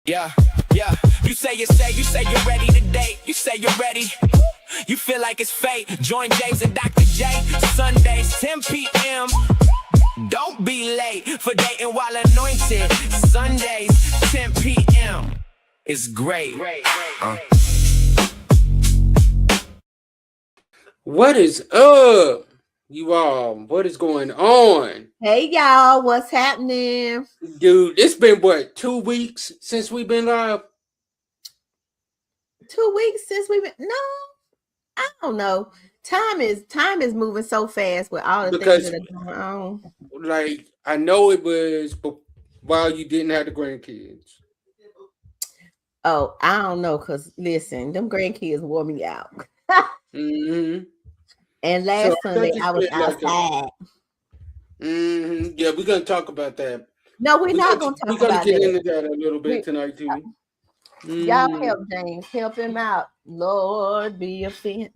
Yeah, yeah. You say you're ready to date. You say you're ready. You feel like it's fate. Join James and Dr. J. Sundays, 10 p.m. Don't be late for Dating While Anointed. Sundays, 10 p.m. It's great. What is up, you all? What is going on? Hey y'all, what's happening? Dude, it's been what, 2 weeks since we've been live? 2 weeks since we've been I don't know. Time is moving so fast with all the Because, things that are going on. like, I know it was while you didn't have the grandkids. Oh, I don't know, cause listen, them grandkids wore me out. Mm-hmm. And So last I Sunday think it's I was been like outside. yeah, we're gonna talk about that. No, we're not gonna We're talk gonna about get that. into that a little bit We, tonight too. y'all Mm-hmm. help James, help him out. Lord be a fence.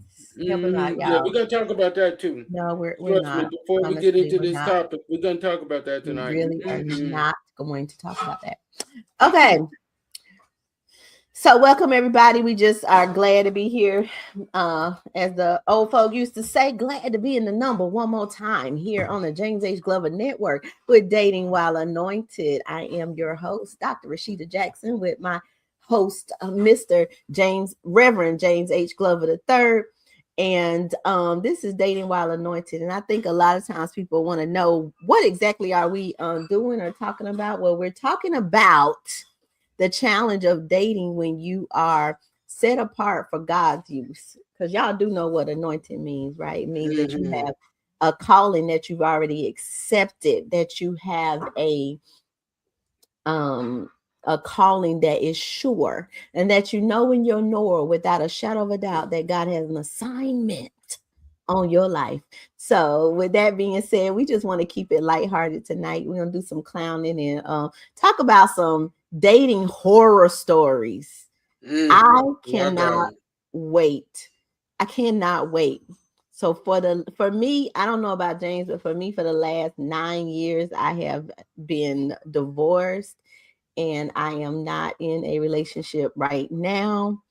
Help him out, Yeah, y'all. we're gonna talk about that too. No, we're Trust me, not. before we get Honestly, into we're this not. topic, we're gonna talk about that We tonight. really are not going to talk about that. Okay. So welcome everybody. We just are glad to be here. As the old folk used to say, glad to be in the number one more time here on the James H. Glover Network with Dating While Anointed. I am your host, Dr. Rashida Jackson, with my host, Mr. Reverend James H. Glover III. And this is Dating While Anointed. And I think a lot of times people want to know, what exactly are we doing or talking about? Well, we're talking about the challenge of dating when you are set apart for God's use. Because y'all do know what anointed means, right? It means that you have a calling that you've already accepted, that you have a calling that is sure, and that you know in your knower without a shadow of a doubt that God has an assignment on your life. So with that being said, we just want to keep it lighthearted tonight. We're gonna do some clowning and talk about some dating horror stories. I cannot wait. I cannot wait. So for me, I don't know about James, but for me, for the last 9 years, I have been divorced and I am not in a relationship right now.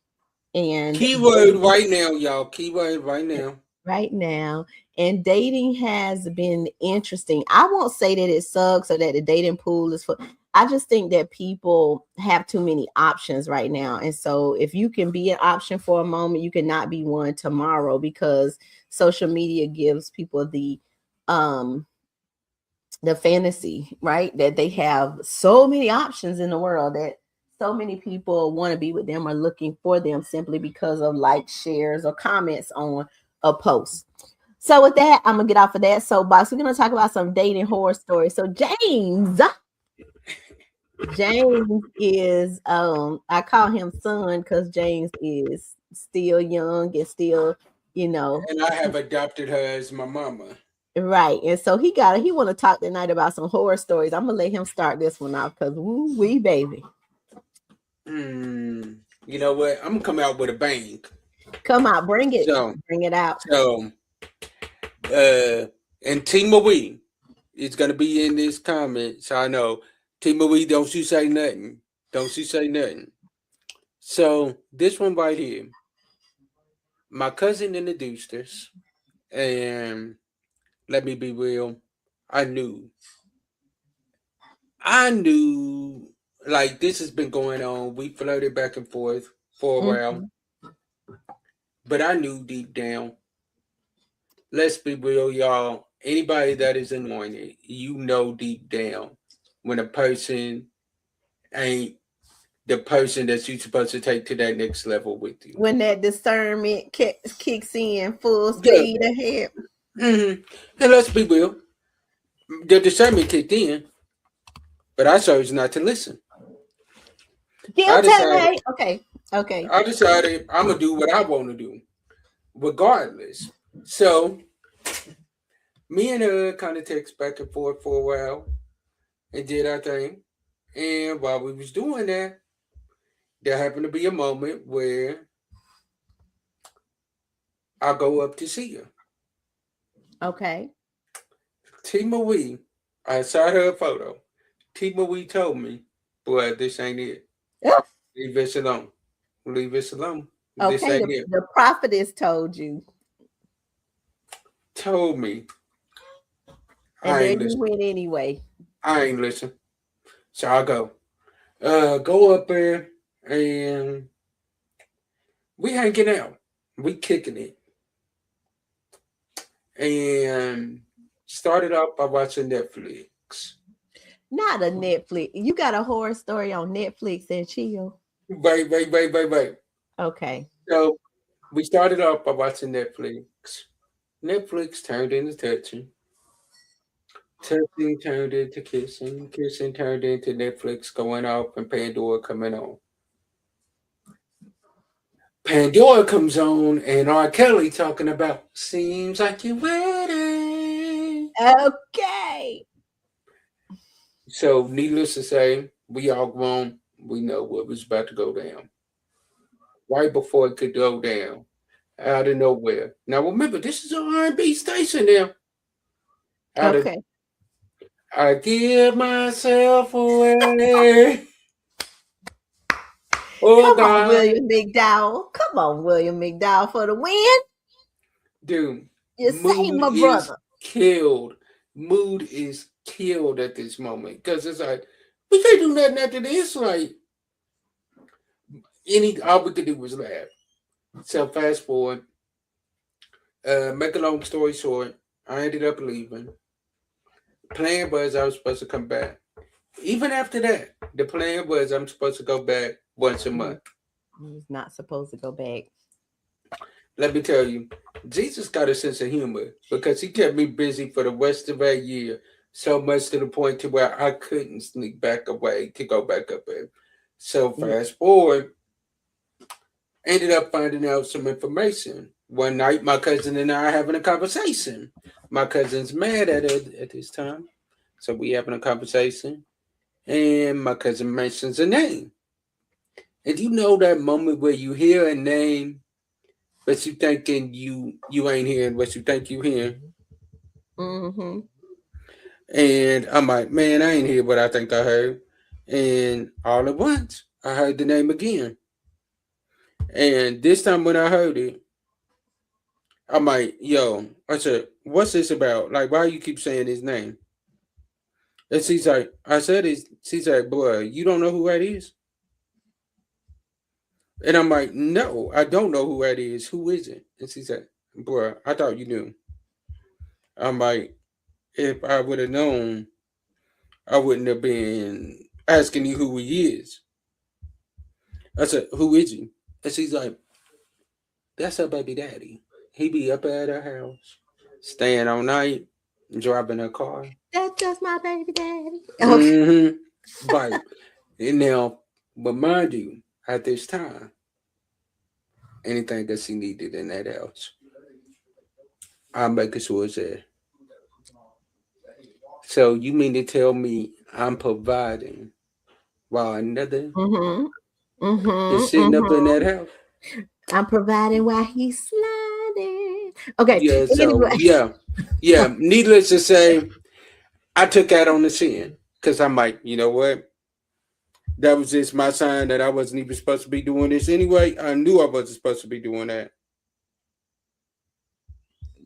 And keyword right now, y'all. Keyword right now. Right now. And dating has been interesting. I won't say that it sucks or that the dating pool is for. I just think that people have too many options right now. And so if you can be an option for a moment, you cannot be one tomorrow, because social media gives people the fantasy, right? That they have so many options in the world, that so many people want to be with them or looking for them simply because of likes, shares, or comments on a post. So with that, I'm gonna get off of that soapbox. We're gonna talk about some dating horror stories. So James is I call him son because James is still young and still, And I have adopted her as my mama. right. And so he want to talk tonight about some horror stories. I'm gonna let him start this one off because woo wee baby. You know what? I'm gonna come out with a bang. Come out, bring it out. So and T Marie is gonna be in this comment. So I know, T Marie, don't you say nothing. Don't you say nothing. So this one right here, my cousin introduced us, and let me be real, I knew like this has been going on. We flirted back and forth for a while, but I knew deep down. Let's be real, y'all. Anybody that is anointed, you know deep down when a person ain't the person that you're supposed to take to that next level with you. When that discernment kicks in full speed ahead. And let's be real, the discernment kicked in, but I chose not to listen. I decided, Okay. I'm gonna do what I want to do, regardless. So me and her kind of text back and forth for a while and did our thing. And while we was doing that, there happened to be a moment where I go up to see her. Okay. T Marie, I saw her photo. T Marie told me, boy, this ain't it. Leave us alone. Leave us alone. This Okay, ain't it. the prophetess told you, Told me. and I there ain't you listen. went anyway. I ain't listen. So I go. Go up there and we hanging out. We kicking it. And started off by watching Netflix. Not a Netflix. You got a horror story on Netflix and chill. Wait. Okay. So we started off by watching Netflix. Netflix turned into touching. Touching turned into kissing. Kissing turned into Netflix going off and Pandora coming on. Pandora comes on and R. Kelly talking about seems like you're ready. Okay. So needless to say, we all grown. We know what was about to go down. Right before it could go down. Out of nowhere. Now remember, this is an R&B station now. Out of Okay. I give myself away. Oh Come on, God, William McDowell. Come on, William McDowell for the win. dude, You saved mood my is brother. killed. Mood is killed at this moment because it's like we can't do nothing after this. Like all we could do was laugh. So fast forward. Make a long story short, I ended up leaving. Plan was I was supposed to come back. Even after that, the plan was I'm supposed to go back once a month. He's not supposed to go back. Let me tell you, Jesus got a sense of humor because he kept me busy for the rest of that year, so much to the point to where I couldn't sneak back away to go back up there. So Yeah. fast forward, ended up finding out some information. One night, my cousin and I are having a conversation. My cousin's mad at it at this time, so we having a conversation, and my cousin mentions a name. And you know that moment where you hear a name but you thinking you ain't hearing what you think you hearing. Mm-hmm. And I'm like, man, I ain't hear what I think I heard. And all at once, I heard the name again. And this time when I heard it, I'm like, yo, I said, what's this about? Like, why you keep saying his name? And she's like, she's like, boy, you don't know who that is? And I'm like, no, I don't know who that is. Who is it? And she's like, boy, I thought you knew. I'm like, if I would have known, I wouldn't have been asking you who he is. I said, who is he? And she's like, that's her baby daddy. He be up at her house, staying all night, driving her car. That's just my baby daddy. Okay. Mm-hmm. Right. And now, but mind you, at this time, anything that she needed in that house, I'm making sure it's there. So you mean to tell me I'm providing while another Mm-hmm. is Mm-hmm. sitting up in that Mm-hmm. house? I'm providing while he's sliding. Okay. Yeah, so Anyway. yeah. Needless to say, I took that on the chin because I'm like, you know what? That was just my sign that I wasn't even supposed to be doing this anyway. I knew I wasn't supposed to be doing that.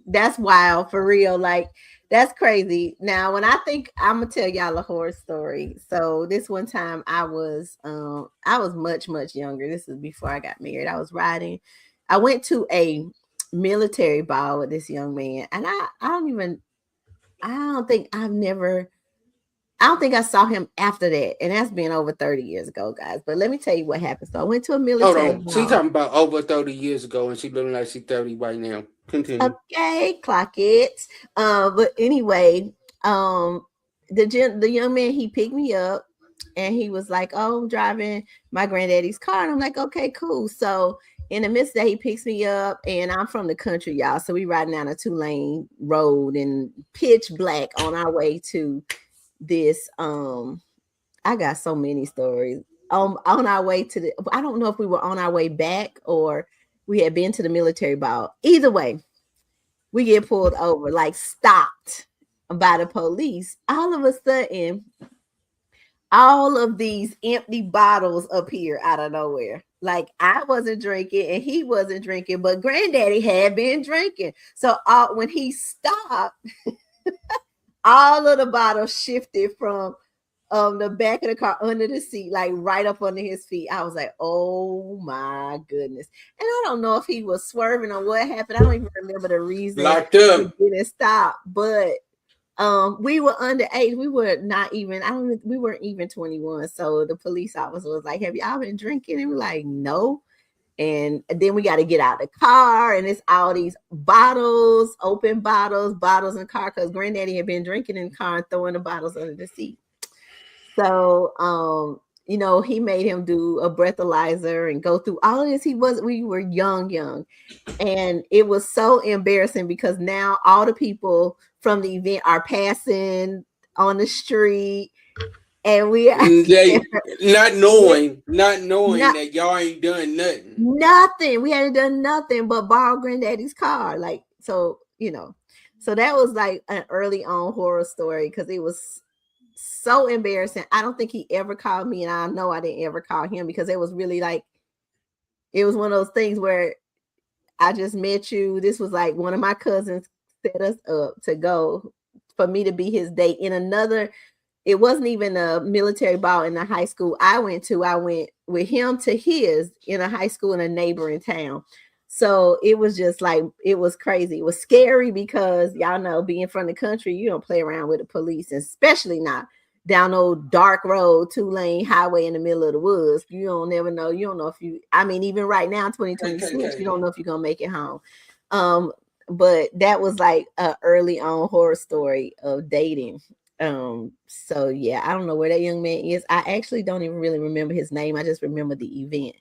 That's wild for real. Like that's crazy. Now, when I think I'm gonna tell y'all a horror story. So this one time I was much younger. This is before I got married. I was riding. I went to a military ball with this young man, and I don't think I saw him after that. And that's been over 30 years ago, guys. But let me tell you what happened. So I went to a Hold military on. She ball. talking about over 30 years ago and she looking like she's 30 right now. Continue. Okay, clock it. But anyway, the young man, he picked me up and he was like, "Oh, I'm driving my granddaddy's car," and I'm like, "Okay, cool." So in the midst of that, he picks me up, and I'm from the country, y'all. So we riding down a 2-lane road and pitch black on our way to this. I got so many stories. On our way to the, I don't know if we were on our way back or we had been to the military ball. Either way, we get pulled over, like stopped by the police. All of a sudden, all of these empty bottles appear out of nowhere. Like I wasn't drinking and he wasn't drinking, but granddaddy had been drinking. So when he stopped, all of the bottles shifted from the back of the car under the seat, like right up under his feet. I was like, oh my goodness. And I don't know if he was swerving or what happened. I don't even remember the reason Locked he up. didn't stop, but we were underage. We were not even, I don't we weren't even 21. So the police officer was like, have y'all been drinking? And we're like, no. And then we got to get out the car, and it's all these bottles, open bottles in the car, because granddaddy had been drinking in the car and throwing the bottles under the seat. So he made him do a breathalyzer and go through all of this. We were young. And it was so embarrassing because now all the people from the event are passing on the street, and we are They not knowing not that y'all ain't done nothing. nothing. We hadn't done nothing but borrow granddaddy's car. Like, so that was like an early on horror story because it was so embarrassing. I don't think he ever called me, and I know I didn't ever call him because it was really like, it was one of those things where I just met you. This was like one of my cousins set us up to go for me to be his date in another. It wasn't even a military ball in the high school I went to. I went with him to his in a high school in a neighboring town. So it was just like, it was crazy. It was scary because y'all know, being from the country, you don't play around with the police, especially not down old dark road, 2-lane highway in the middle of the woods. You don't never know. You don't know if you, I mean, even right now, 2026, you don't know if you're going to make it home. But that was like a early on horror story of dating. So yeah, I don't know where that young man is. I actually don't even really remember his name. I just remember the event.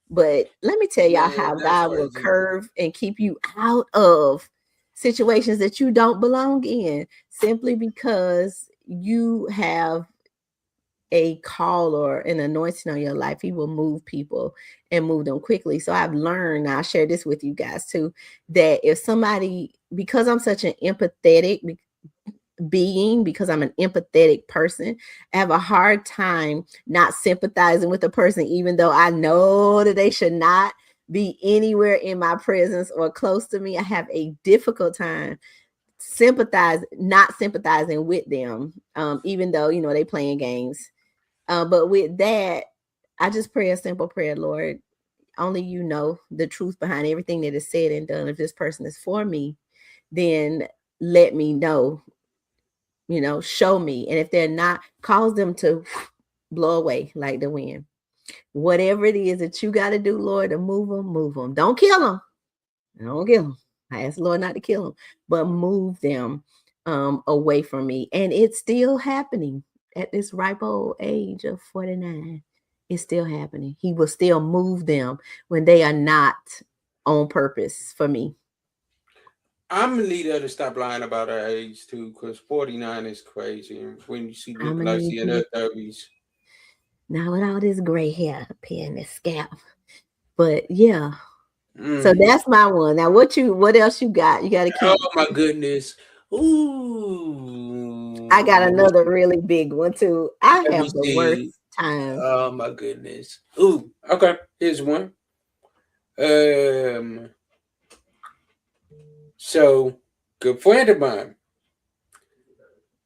But let me tell y'all Man, how that's God will crazy. curve and keep you out of situations that you don't belong in, simply because you have a call or an anointing on your life. He will move people and move them quickly. So I've learned, I'll share this with you guys too, that if somebody, because I'm such an empathetic being, because I'm an empathetic person, I have a hard time not sympathizing with a person, even though I know that they should not be anywhere in my presence or close to me. I have a difficult time not sympathizing with them, even though they playing games. But with that, I just pray a simple prayer: Lord, only you know the truth behind everything that is said and done. If this person is for me, then let me know, show me. And if they're not, cause them to blow away like the wind. Whatever it is that you got to do, Lord, to move them, move them. Don't kill them. Don't kill them. I ask the Lord not to kill them, but move them away from me. And it's still happening at this ripe old age of 49. It's still happening. He will still move them when they are not on purpose for me. I'm gonna need her to stop lying about her age too, because 49 is crazy. And when she I'm look gonna like need she in you her to, 30s. not with all this gray hair up here in the scalp. But yeah. So Mm. that's my one. Now what else you got? You gotta Oh keep. my goodness. Ooh. I got another really big one too. I Let me have the worst see. time. Oh my goodness. Ooh. Okay. Here's one. Um. So, good friend of mine,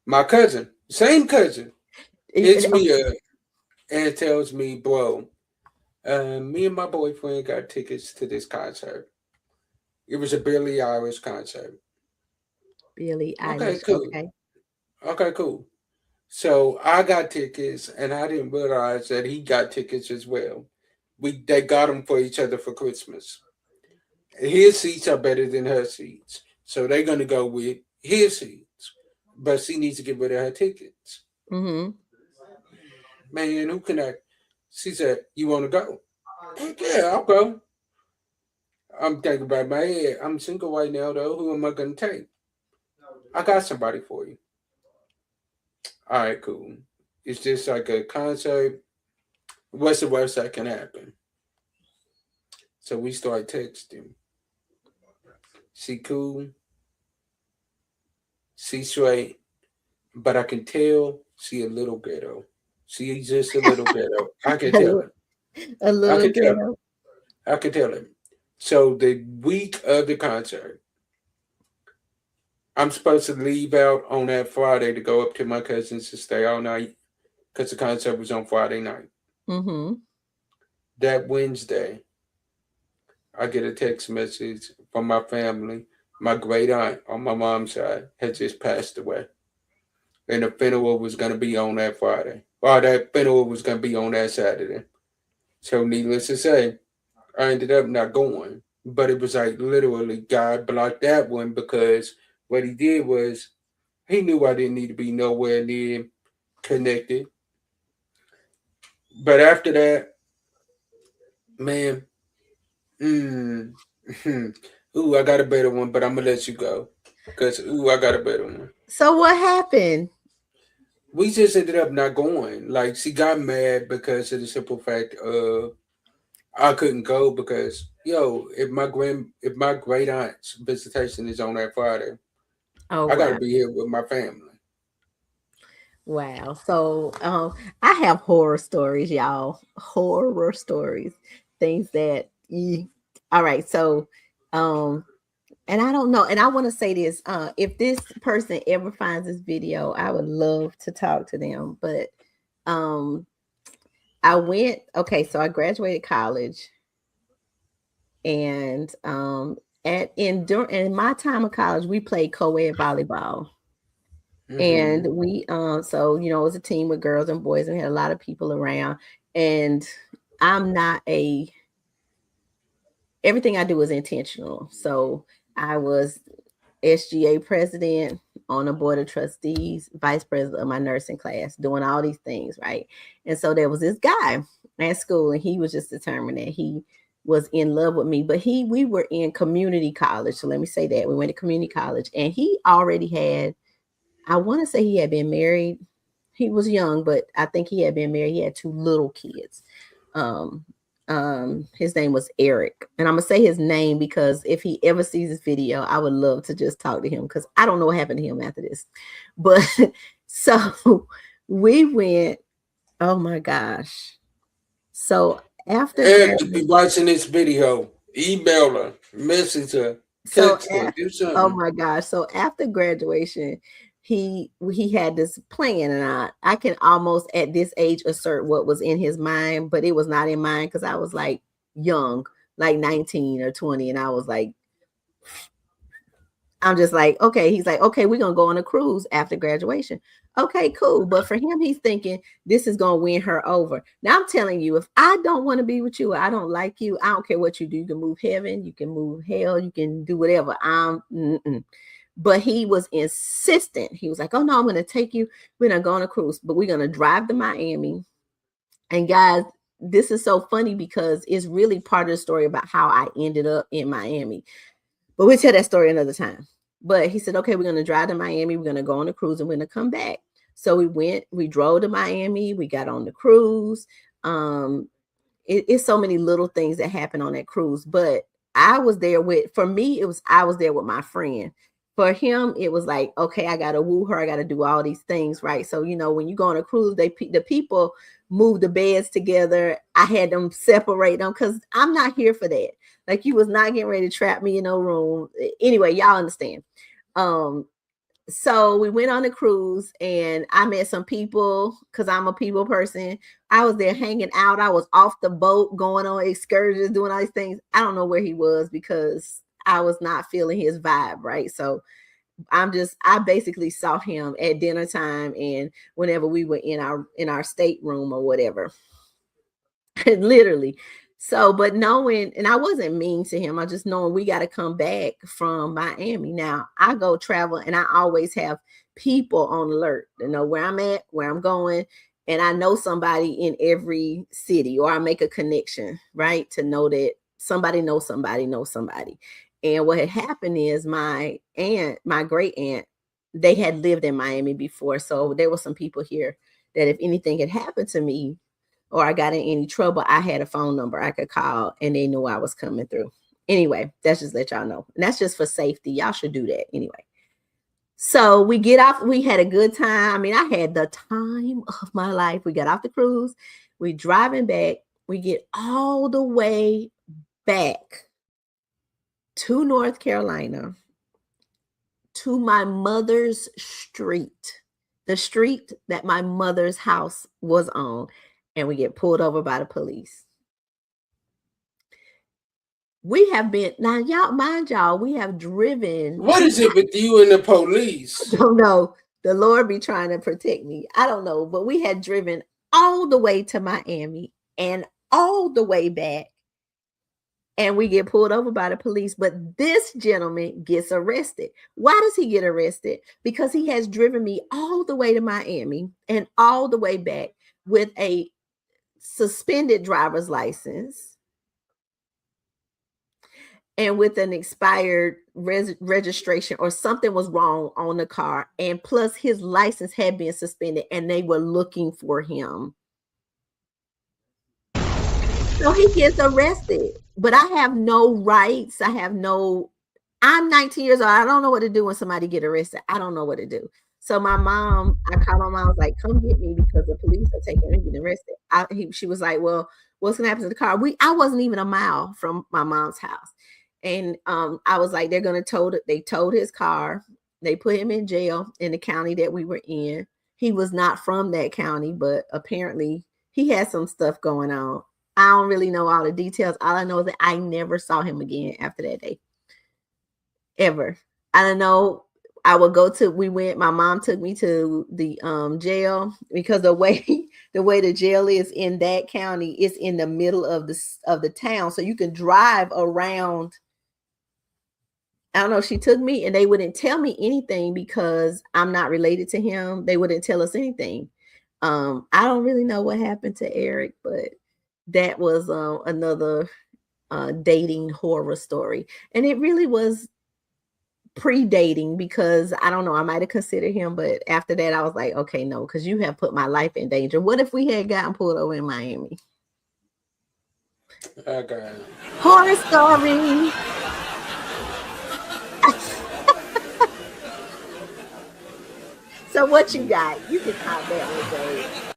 my cousin, same cousin, hits me up and tells me, bro, me and my boyfriend got tickets to this concert. It was a Billie Eilish concert. Billie Okay, Eilish. cool. Okay. Okay, cool. So I got tickets, and I didn't realize that he got tickets as well. They got them for each other for Christmas. His seats are better than her seats, so they're gonna go with his seats. But she needs to get rid of her tickets. Mm-hmm. Man, who can I? She said, "You want to go?" Heck yeah, I'll go. I'm thinking about my head. I'm single right now, though. Who am I gonna take? I got somebody for you. All right, cool. It's just like a concert. What's the worst that can happen? So we start texting. She cool. She straight. But I can tell she a little ghetto. See, just a little ghetto. I can A tell little, him. a I little can tell him. ghetto. I can tell him. So the week of the concert, I'm supposed to leave out on that Friday to go up to my cousin's to stay all night because the concert was on Friday night. Mm-hmm. That Wednesday, I get a text message from my family. My great aunt on my mom's side had just passed away, and the funeral was going to be on that Friday. Or that funeral was going to be on that Saturday. So, needless to say, I ended up not going. But it was like literally God blocked that one because what he did was he knew I didn't need to be nowhere near connected. But after that, man, mm, ooh, I got a better one, but I'm gonna let you go. Cause ooh, I got a better one. So what happened? We just ended up not going. Like she got mad because of the simple fact of I couldn't go because if my great aunt's visitation is on that Friday, Oh I gotta wow. be here with my family. Wow. So I have horror stories, y'all. Horror stories. Things that all right. So um and I don't know. And I want to say this. If this person ever finds this video, I would love to talk to them. But um so I graduated college and in my time of college, we played co-ed volleyball. And Mm-hmm. we so it was a team with girls and boys, and we had a lot of people around. And I'm not a everything I do is intentional. So I was SGA president, on a board of trustees, vice president of my nursing class, doing all these things, right? And so there was this guy at school, and he was just determined that he was in love with me. But we were in community college. So let me say that. We went to community college, and he already had, I want to say he had been married. He was young, but I think he had been married. He had two little kids. Um, his name was Eric. And I'm gonna say his name because if he ever sees this video, I would love to just talk to him because I don't know what happened to him after this. But so we went, oh my gosh. So after Eric, if graduation, you watching this video, email her, message her, so text her, do oh something. my gosh. So after graduation, he had this plan, and I can almost at this age assert what was in his mind, but it was not in mine because I was like young, like 19 or 20, and I was like, I'm just like, okay. He's like, okay, we're gonna go on a cruise after graduation. Okay, cool. But for him, he's thinking this is gonna win her over. Now I'm telling you, if I don't want to be with you, I don't like you, I don't care what you do. You can move heaven, you can move hell, you can do whatever. But he was insistent. He was like, oh no, I'm gonna take you. We're gonna go on a cruise, but we're gonna drive to Miami. And guys, this is so funny because it's really part of the story about how I ended up in Miami. But we'll tell that story another time. But he said, okay, we're going to drive to Miami. We're going to go on a cruise and we're going to come back. So we drove to Miami. We got on the cruise. Um, it's so many little things that happen on that cruise. But for me, I was there with my friend. For him, it was like, okay, I got to woo her. I got to do all these things, right? So, when you go on a cruise, the people move the beds together. I had them separate them because I'm not here for that. Like, you was not getting ready to trap me in no room. Anyway, y'all understand. Um, so we went on a cruise and I met some people because I'm a people person. I was there hanging out. I was off the boat, going on excursions, doing all these things. I don't know where he was because I was not feeling his vibe, right? So I basically saw him at dinner time and whenever we were in our stateroom or whatever. Literally. So, but knowing, and I wasn't mean to him, I just knowing we got to come back from Miami. Now, I go travel and I always have people on alert to know where I'm at, where I'm going, and I know somebody in every city, or I make a connection, right? To know that somebody knows somebody knows somebody. And what had happened is my great aunt, they had lived in Miami before. So there were some people here that if anything had happened to me, or I got in any trouble, I had a phone number I could call and they knew I was coming through. Anyway, that's just let y'all know. And that's just for safety. Y'all should do that anyway. So we get off, we had a good time. I mean, I had the time of my life. We got off the cruise, we driving back, we get all the way back to North Carolina to my mother's street, the street that my mother's house was on, and we get pulled over by the police. We have been now, y'all, mind y'all, we have driven. What is it with you and the police? I don't know. The Lord be trying to protect me. I don't know, but we had driven all the way to Miami and all the way back, and we get pulled over by the police. But this gentleman gets arrested. Why does he get arrested? Because he has driven me all the way to Miami and all the way back with a suspended driver's license and with an expired registration, or something was wrong on the car. And plus his license had been suspended and they were looking for him. So he gets arrested, but I have no rights. I'm 19 years old. I don't know what to do when somebody get arrested. I don't know what to do. So I called my mom, I was like, come get me because the police are taking me, getting arrested. She was like, well, what's gonna happen to the car? I wasn't even a mile from my mom's house. And I was like, they towed his car. They put him in jail in the county that we were in. He was not from that county, but apparently he had some stuff going on. I don't really know all the details. All I know is that I never saw him again after that day. Ever. I don't know. My mom took me to the jail, because the way the jail is in that county is in the middle of the town. So you can drive around. I don't know. She took me and they wouldn't tell me anything because I'm not related to him. They wouldn't tell us anything. I don't really know what happened to Eric, but that was another dating horror story. And it really was pre-dating, because I don't know, I might have considered him, but after that I was like, okay, no, because you have put my life in danger. What if we had gotten pulled over in Miami? Okay. Horror story. So what you got? You can talk that one, Dave.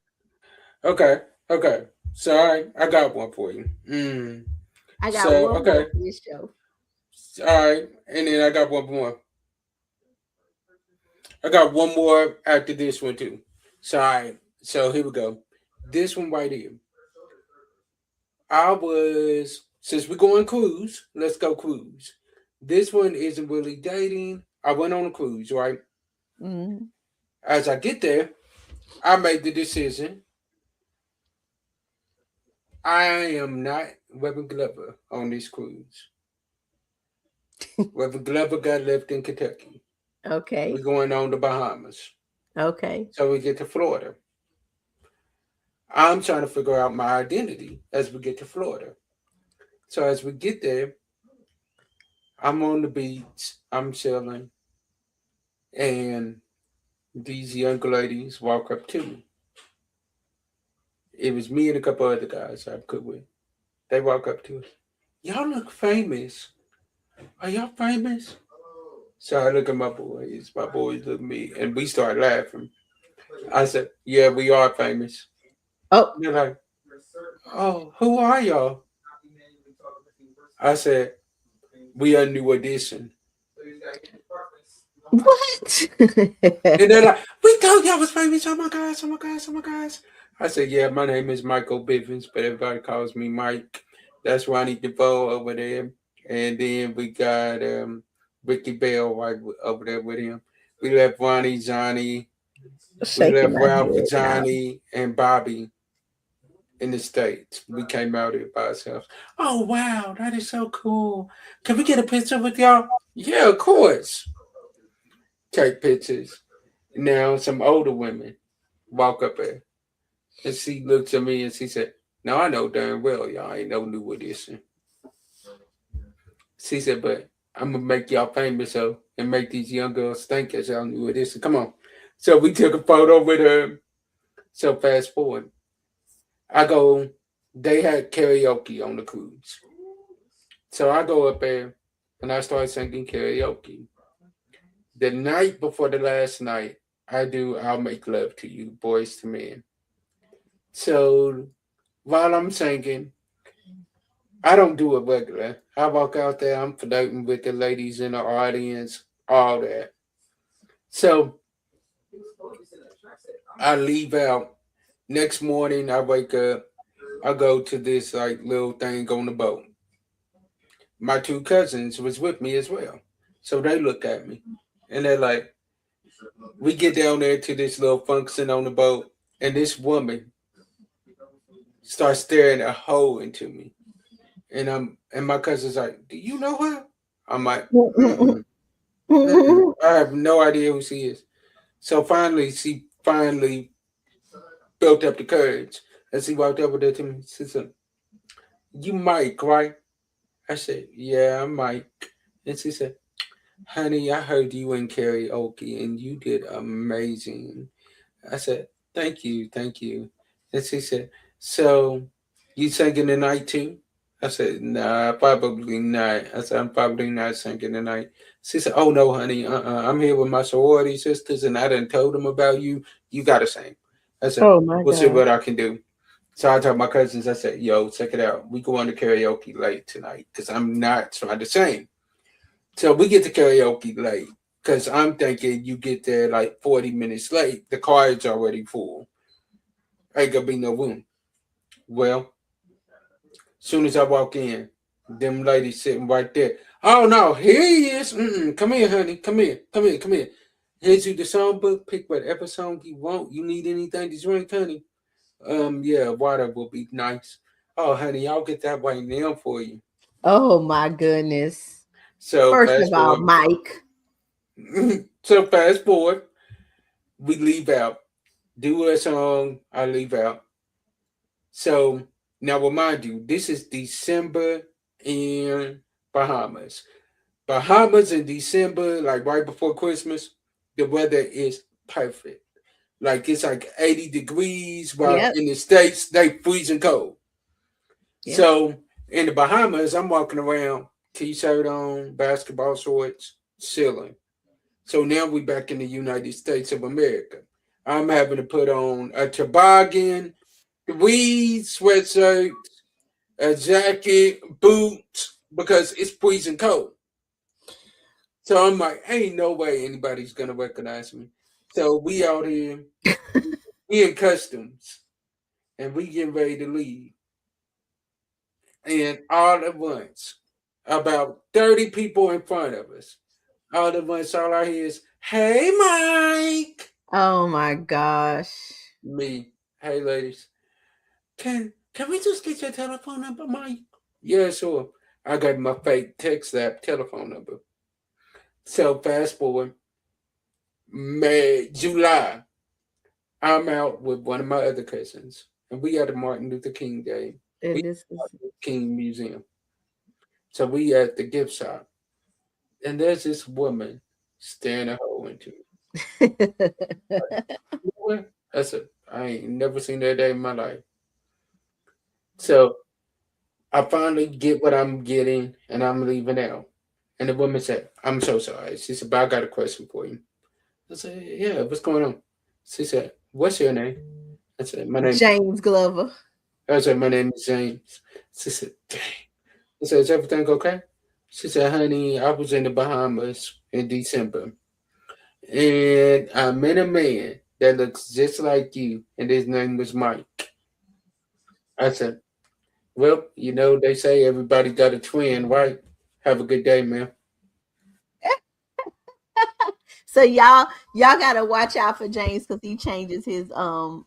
Okay. So I got one for you. I got So one more for this show. all right, and then I got one more. I got one more after this one too. So all right, so here we go. This one right here. Since we're going cruise, let's go cruise. This one isn't really dating. I went on a cruise, right? Mm-hmm. As I get there, I made the decision. I am not Reverend Glover on this cruise. Reverend Glover got left in Kentucky. Okay. We're going on the Bahamas. Okay. So we get to Florida. I'm trying to figure out my identity as we get to Florida. So as we get there, I'm on the beach, I'm chilling, and these young ladies walk up to me. It was me and a couple other guys I'm good with. They walk up to us. Y'all look famous. Are y'all famous? So I look at my boys. My boys look at me, and we start laughing. I said, "Yeah, we are famous." Oh. They're like, "Oh, who are y'all?" I said, "We are New Edition." What? And they're like, "We thought y'all was famous. Oh my gosh, oh my gosh, oh my gosh." I said, "Yeah, my name is Michael Bivens, but everybody calls me Mike." That's Ronnie DeVoe over there. And then we got Ricky Bell right over there with him. We left Ronnie, Johnny. We Shaking left my Ralph, head now. Johnny, and Bobby in the States. We came out here by ourselves. Oh, wow, that is so cool. Can we get a picture with y'all? Yeah, of course. Take pictures. Now, some older women walk up there, and she looked at me and she said, "No, I know darn well y'all ain't no New Edition." She said, "But I'm gonna make y'all famous so and make these young girls think as y'all New Edition. Come on." So we took a photo with her. So fast forward, I go. They had karaoke on the cruise, so I go up there and I start singing karaoke. The night before the last night, I'll make love to you, boys to men. So while I'm singing, I don't do it regular. I walk out there, I'm flirting with the ladies in the audience, all that. So I leave out. Next morning, I wake up. I go to this like little thing on the boat. My two cousins was with me as well. So they look at me and they're like, we get down there to this little function on the boat, and this woman starts staring a hole into me. And my cousin's like, do you know her? I'm like, mm-mm, mm-mm. I have no idea who she is. So finally, she finally built up the courage. And she walked over there to me. She said, you Mike, right? I said, yeah, I'm Mike. And she said, honey, I heard you in karaoke and you did amazing. I said, thank you, thank you. And she said, so you singing tonight too? I said, nah, probably not. I said, I'm probably not singing tonight. She said, oh no, honey, I'm here with my sorority sisters and I done told them about you. You gotta sing. I said, Oh my we'll see God. what I can do. So I told my cousins, I said, yo, check it out. We go on to karaoke late tonight because I'm not trying to sing. So we get to karaoke late because I'm thinking you get there like 40 minutes late. The car is already full. Ain't gonna be no room. Well, soon as I walk in, them ladies sitting right there. Oh no, here he is. Mm-mm. Come here, honey. Come here. Come here. Come here. Here's you the songbook. Pick whatever song you want. You need anything to drink, honey? Yeah, water will be nice. Oh, honey, I'll get that right now for you. Oh my goodness. So First of fast all, forward. Mike. So fast forward. We leave out. Do a song. I leave out. So now remind you, this is December in Bahamas. Bahamas in December, like right before Christmas, the weather is perfect. Like it's like 80 degrees, while Yep. in the States they freezing cold. Yep. So in the Bahamas, I'm walking around, t-shirt on, basketball shorts, chilling. So now we back in the United States of America. I'm having to put on a toboggan, tweed sweatshirt, a jacket, boots, because it's freezing cold. So I'm like, ain't no way anybody's gonna recognize me. So we out here, we in customs, and we getting ready to leave. And all at once, about 30 people in front of us. All at once, all I hear is, hey Mike. Oh my gosh. Me, hey ladies. Can we just get your telephone number, Mike? Yeah, sure. I got my fake text app telephone number. So fast forward, May, July, I'm out with one of my other cousins, and we at the Martin Luther King Day. We And at this the Martin Luther King Museum. So we at the gift shop, and there's this woman staring a hole into me. is You know what? I said, I ain't never seen that day in my life. So I finally get what I'm getting, and I'm leaving out. And the woman said, I'm so sorry. She said, but I got a question for you. I said, yeah, what's going on? She said, what's your name? I said, my name. James Glover. I said, my name is James. She said, dang. I said, is everything okay? She said, honey, I was in the Bahamas in December. And I met a man that looks just like you, and his name was Mike. I said, well, you know, they say everybody got a twin, right? Have a good day, man. So y'all gotta watch out for James because he changes his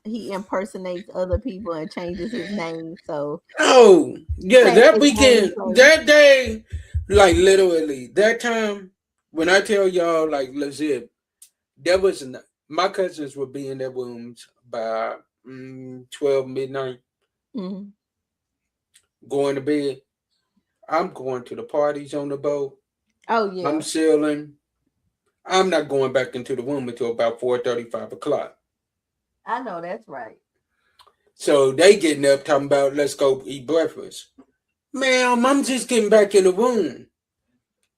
he impersonates other people and changes his name. So Oh, yeah, say that his name weekend, so that day, like literally, that time, when I tell y'all, like legit, there was my cousins would be in their rooms by 12 midnight, mhm. going to bed. I'm going to the parties on the boat. Oh I'm yeah. chilling. I'm not going back into the room until about 4:30, 5 o'clock. I know that's right. So they getting up talking about let's go eat breakfast. Ma'am, I'm just getting back in the room.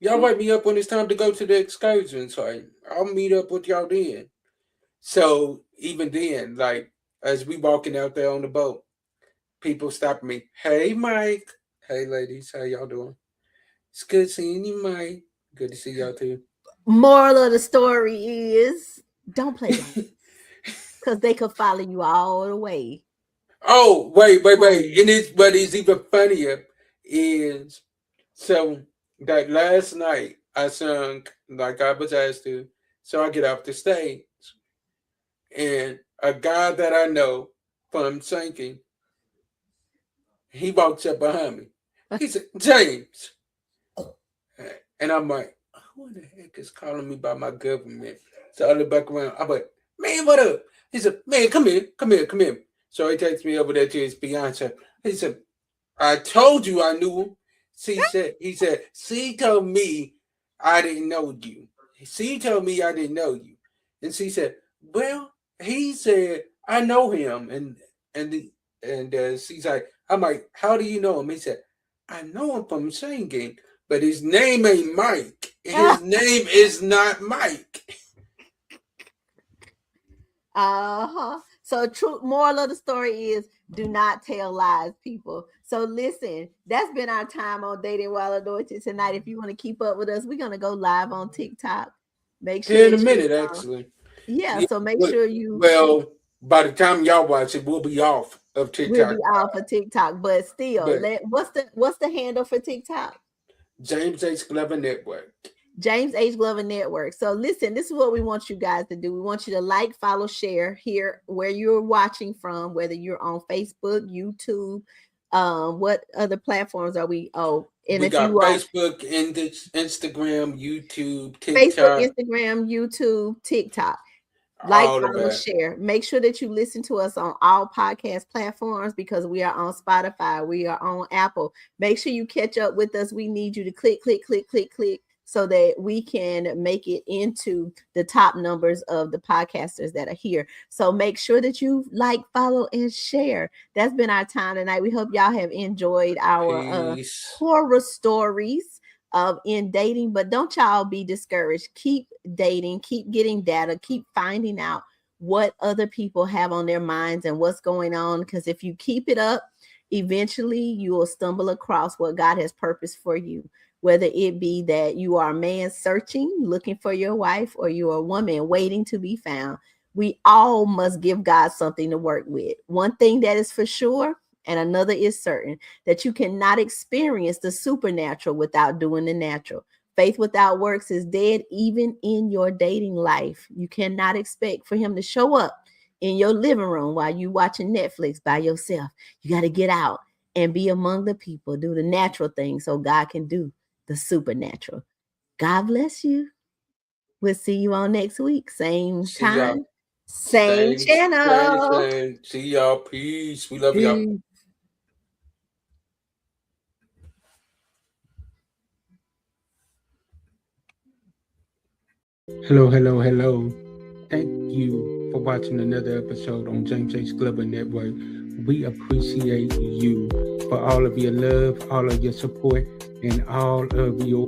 Y'all wake me up when it's time to go to the excursion, so I'll meet up with y'all then. So even then, like as we walking out there on the boat, people stop me. Hey, Mike. Hey, ladies. How y'all doing? It's good seeing you, Mike. Good to see y'all too. Moral of the story is don't play games because they could follow you all the way. Oh, wait. And but it's even funnier is so that last night I sung like I was asked to. So I get off the stage and a guy that I know from singing, he walks up behind me. He said, James. And I'm like, who the heck is calling me by my government? So I look back around. I'm like, man, what up? He said, man, come here. So he takes me over there to his fiance. He said, I told you I knew him. He said, she told me I didn't know you. She told me I didn't know you. And she said, well, he said, I know him. And she's like, I'm like, how do you know him? He said, I know him from singing, but his name ain't Mike. His name is not Mike. So true moral of the story is do not tell lies, people. So listen, that's been our time on Dating While Anointed tonight. If you want to keep up with us, we're gonna go live on TikTok. Make sure Here in a minute, actually. Yeah, so make sure you by the time y'all watch it, we'll be off of TikTok. We'll be off of TikTok, but still, what's the handle for TikTok? James H. Glover Network. James H. Glover Network. So listen, this is what we want you guys to do. We want you to like, follow, share here where you're watching from, whether you're on Facebook, YouTube, what other platforms are we? Oh, and we if got you Facebook, Instagram, YouTube, TikTok. Facebook, Instagram, YouTube, TikTok. Like, follow, share. Make sure that you listen to us on all podcast platforms because we are on Spotify. We are on Apple. Make sure you catch up with us. We need you to click so that we can make it into the top numbers of the podcasters that are here. So make sure that you like, follow, and share. That's been our time tonight. We hope y'all have enjoyed our horror stories of in dating, but don't y'all be discouraged. Keep dating, keep getting data, keep finding out what other people have on their minds and what's going on. Because if you keep it up, eventually you will stumble across what God has purposed for you. Whether it be that you are a man searching, looking for your wife, or you are a woman waiting to be found, we all must give God something to work with. One thing that is for sure, and another is certain, that you cannot experience the supernatural without doing the natural. Faith without works is dead, even in your dating life. You cannot expect for him to show up in your living room while you're watching Netflix by yourself. You got to get out and be among the people, do the natural thing so God can do the supernatural. God bless you. We'll see you on next week. Same time, same channel. Same. See y'all. Peace. We love y'all. Hello. Thank you for watching another episode on James H. Glover Network. We appreciate you for all of your love, all of your support, and all of your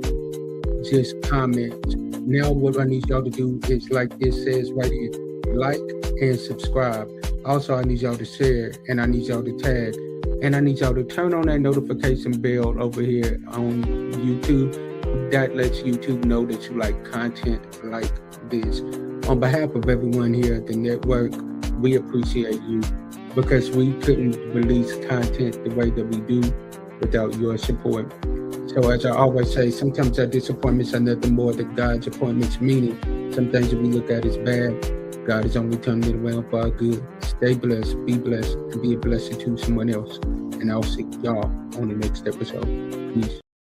just comments. Now what I need y'all to do is, like it says right here, like and subscribe. Also, I need y'all to share, and I need y'all to tag, and I need y'all to turn on that notification bell over here on YouTube. That lets YouTube know that you like content like this. On behalf of everyone here at the network, we appreciate you because we couldn't release content the way that we do without your support. So as I always say, sometimes our disappointments are nothing more than God's appointments, meaning some things that we look at as bad, God is only turning it around for our good. Stay blessed, be blessed, and be a blessing to someone else. And I'll see y'all on the next episode. Peace.